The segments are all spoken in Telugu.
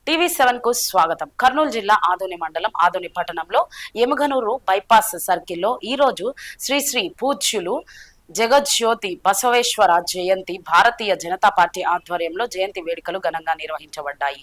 టీవీ7 కు స్వాగతం. కర్నూలు జిల్లా ఆదోని మండలం ఆదోని పట్టణంలో ఎముగనూరు బైపాస్ సర్కిల్లో ఈ రోజు శ్రీ పూజ్యులు జగజ్యోతి బసవేశ్వర జయంతి భారతీయ జనతా పార్టీ ఆధ్వర్యంలో జయంతి వేడుకలు ఘనంగా నిర్వహించబడ్డాయి.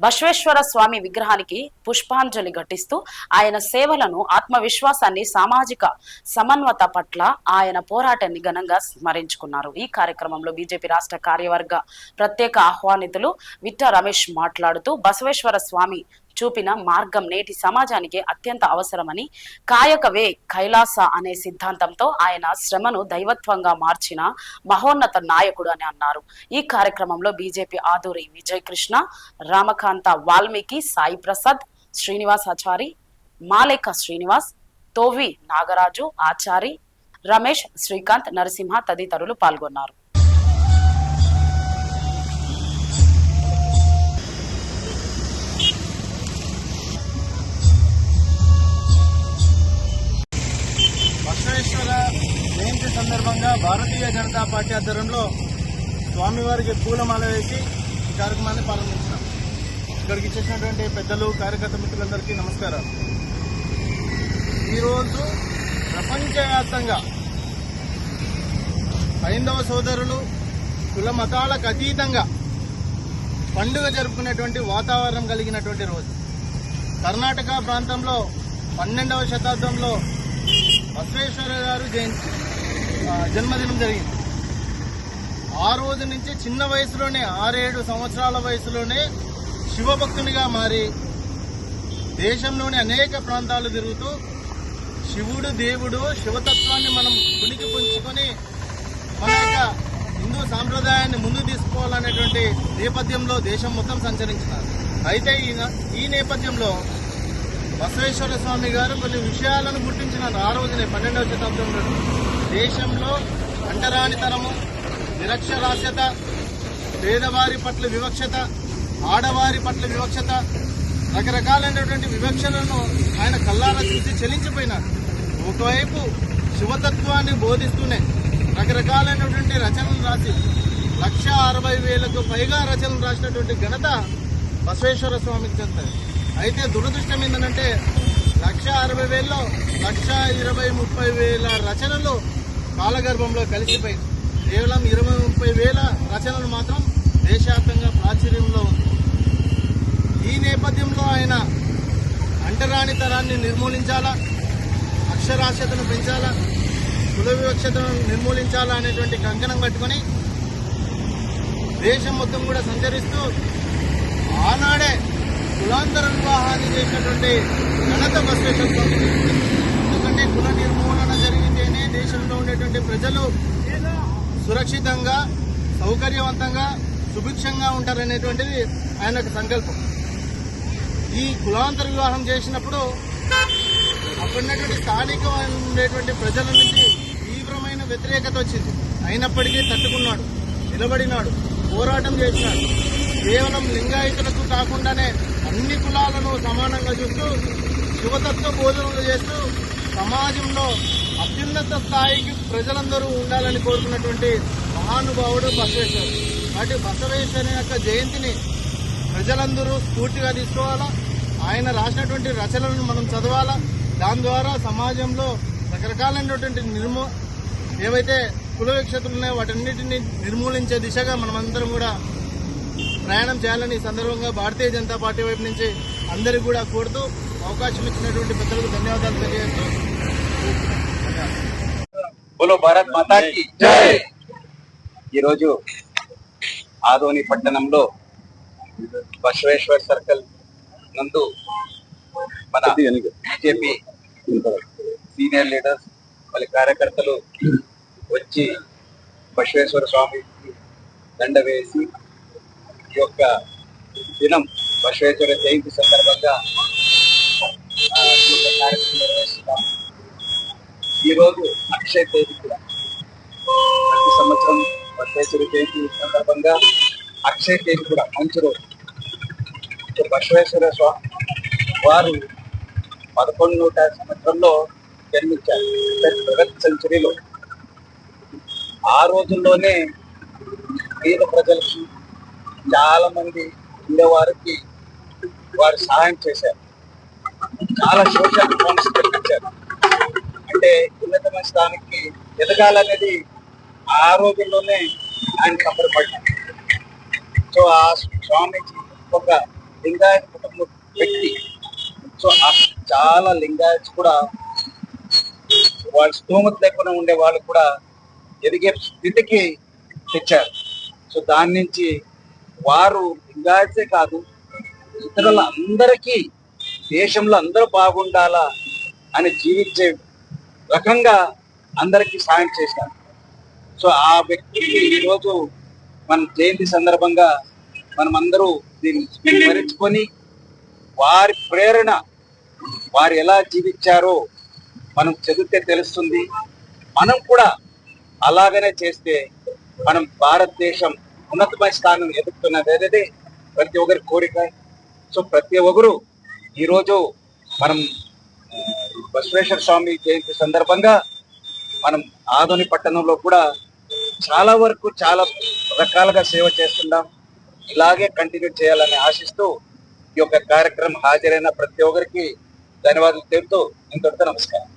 బసవేశ్వర స్వామి విగ్రహానికి పుష్పాంజలి ఘటిస్తూ ఆయన సేవలను, ఆత్మవిశ్వాసాన్ని, సామాజిక సమన్వత పట్ల ఆయన పోరాటాన్ని ఘనంగా స్మరించుకున్నారు. ఈ కార్యక్రమంలో బీజేపీ రాష్ట్ర కార్యవర్గ ప్రత్యేక ఆహ్వానితులు విట్ట రమేష్ మాట్లాడుతూ బసవేశ్వర స్వామి చూపిన మార్గం నేటి సమాజానికి అత్యంత అవసరమని, కాయకవే కైలాస అనే సిద్ధాంతంతో ఆయన శ్రమను దైవత్వంగా మార్చిన మహోన్నత నాయకుడు అని అన్నారు. ఈ కార్యక్రమంలో బీజేపీ ఆదూరి విజయ్ కృష్ణ, రామకాంత వాల్మీకి, సాయి ప్రసాద్, శ్రీనివాస్ ఆచారి, మాలేక శ్రీనివాస్, తోవి నాగరాజు, ఆచారి, రమేష్, శ్రీకాంత్, నరసింహ తదితరులు పాల్గొన్నారు. బసవేశ్వర జయంతి సందర్భంగా భారతీయ జనతా పార్టీ ఆధ్వర్యంలో స్వామివారికి పూలమాల వేసి ఈ కార్యక్రమాన్ని ప్రారంభించాం. ఇక్కడికి ఇచ్చేసినటువంటి పెద్దలు, కార్యకర్త మిత్రులందరికీ నమస్కారం. ఈరోజు ప్రపంచవ్యాప్తంగా హైందవ సోదరులు కుల మతాలకు అతీతంగా పండుగ జరుపుకునేటువంటి వాతావరణం కలిగినటువంటి రోజు. కర్ణాటక ప్రాంతంలో 12వ శతాబ్దంలో బసవేశ్వర గారు జన్మదినం జరిగింది. ఆ రోజు నుంచి చిన్న వయసులోనే 6-7 సంవత్సరాల వయసులోనే శివభక్తునిగా మారి దేశంలోని అనేక ప్రాంతాలు తిరుగుతూ శివుడు, దేవుడు, శివతత్వాన్ని మనం పునికి పుంచుకొని మన యొక్క హిందూ సాంప్రదాయాన్ని ముందుకు తీసుకోవాలనేటువంటి నేపథ్యంలో దేశం మొత్తం సంచరించినారు. అయితే ఈ నేపథ్యంలో బసవేశ్వర స్వామి గారు కొన్ని విషయాలను గుర్తించినారు. ఆ రోజునే 12వ శతాబ్దంలో దేశంలో అంటరానితనము, నిరక్షరాస్యత, పేదవారి పట్ల వివక్షత, ఆడవారి పట్ల వివక్షత, రకరకాలైనటువంటి వివక్షలను ఆయన కల్లారా చూసి చెలించిపోయినారు. ఒకవైపు శివతత్వాన్ని బోధిస్తూనే రకరకాలైనటువంటి రచనలు రాసి 160,000కు పైగా రచనలు రాసినటువంటి ఘనత బసవేశ్వర స్వామికి చెందుతుంది. అయితే దురదృష్టం ఏంటంటే 160,000లో 120,000-30,000 రచనలు కాలగర్భంలో కలిసిపోయింది. కేవలం 20,000-30,000 రచనలు మాత్రం దేశవ్యాప్తంగా ప్రాచుర్యంలో ఉంది. ఈ నేపథ్యంలో ఆయన అంటరానితనాన్ని నిర్మూలించాలా, అక్షరాస్యతను పెంచాలా, కుల వివక్షతను నిర్మూలించాలా అనేటువంటి కంకణం కట్టుకొని దేశం మొత్తం కూడా సంచరిస్తూ ఆనాడే కులాంతర వివాహాన్ని చేసినటువంటి ఘనత బసవేశ్వర స్వామి. ఎందుకంటే కుల నిర్మూలన జరిగితేనే దేశంలో ఉండేటువంటి ప్రజలు సురక్షితంగా, సౌకర్యవంతంగా, సుభిక్షంగా ఉంటారనేటువంటిది ఆయనకు సంకల్పం. ఈ కులాంతర వివాహం చేసినప్పుడు అప్పుడున్నటువంటి స్థానిక ఉండేటువంటి ప్రజల నుంచి తీవ్రమైన వ్యతిరేకత వచ్చింది. అయినప్పటికీ తట్టుకున్నాడు, నిలబడినాడు, పోరాటం చేసినాడు. కేవలం లింగాయతులకు కాకుండానే అన్ని కులాలను సమానంగా చూస్తూ శివతత్వ బోధనలు చేస్తూ సమాజంలో అత్యున్నత స్థాయికి ప్రజలందరూ ఉండాలని కోరుకున్నటువంటి మహానుభావుడు బసవేశ్వరుడు. కాబట్టి బసవేశ్వరుని యొక్క జయంతిని ప్రజలందరూ స్ఫూర్తిగా తీసుకోవాలా. ఆయన రాసినటువంటి రచనలను మనం చదవాలా. దాని ద్వారా సమాజంలో రకరకాలైనటువంటి ఏవైతే కుల వివక్షతలు ఉన్నాయో వాటన్నిటిని నిర్మూలించే దిశగా మనమందరం కూడా ప్రయాణం చేయాలని ఈ సందర్భంగా భారతీయ జనతా పార్టీ వైపు నుంచి అందరికీ కూడా కోరుతూ అవకాశం ఇచ్చినటువంటి పెద్దలకు ధన్యవాదాలు తెలియజేస్తూ బోలో భారత్ మాతా కీ జై. ఈరోజు ఆదోని పట్టణంలో బసవేశ్వర్ సర్కిల్ నందు మన బీజేపీ సీనియర్ లీడర్స్, వాళ్ళ కార్యకర్తలు వచ్చి బసవేశ్వర స్వామికి దండ వేసి ఈ యొక్క దినం బసవేశ్వర జయంతి సందర్భంగా కార్యక్రమం నిర్వహిస్తున్నాము. ఈరోజు అక్షయ తేదీ కూడా ప్రతి సంవత్సరం బసవేశ్వర జయంతి సందర్భంగా అక్షయ తేదీ కూడా మంచి రోజు. బసవేశ్వర స్వామి వారు 1100 సంవత్సరంలో జన్మించారు, 7th సెంచరీలో. ఆ రోజుల్లోనే పేద ప్రజలకు చాలా మంది ఉండేవారికి వారు సహాయం చేశారు. చాలా సోషల్ రిఫార్మ్స్ కల్పించారు. అంటే ఉన్నతమైన స్థానానికి ఎదగాలనేది ఆ రోజుల్లోనే ఆయన సంబరపడ్డారు. సో ఆ స్వామీజీ ఒక లింగాయత్ కుటుంబ వ్యక్తి. సో చాలా లింగాయత్స్ కూడా వాళ్ళ స్తోమత లేకుండా ఉండే వాళ్ళు కూడా ఎదిగే స్థితికి తెచ్చారు. సో దాని నుంచి వారు లింగాయత్సే కాదు, ఇతరుల అందరికీ దేశంలో అందరూ బాగుండాలా అని జీవించే రకంగా అందరికీ సాయం చేశారు. సో ఆ వ్యక్తికి ఈరోజు మన జయంతి సందర్భంగా మనం అందరూ దీన్ని స్మరించుకొని వారి ప్రేరణ, వారు ఎలా జీవించారో మనం చదివితే తెలుస్తుంది. మనం కూడా అలాగనే చేస్తే మనం భారతదేశం ఉన్నతమైన స్థానం ఎదుగుతున్నది అనేది ప్రతి ఒక్కరి కోరిక. సో ప్రతి ఒక్కరు ఈరోజు మనం బసవేశ్వర స్వామి జయంతి సందర్భంగా మనం ఆదోని పట్టణంలో కూడా చాలా వరకు చాలా రకాలుగా సేవ చేస్తున్నాం. ఇలాగే కంటిన్యూ చేయాలని ఆశిస్తూ ఈ యొక్క కార్యక్రమం హాజరైన ప్రతి ఒక్కరికి ధన్యవాదాలు తెలుపుతూ ఇంతటితో నమస్కారం.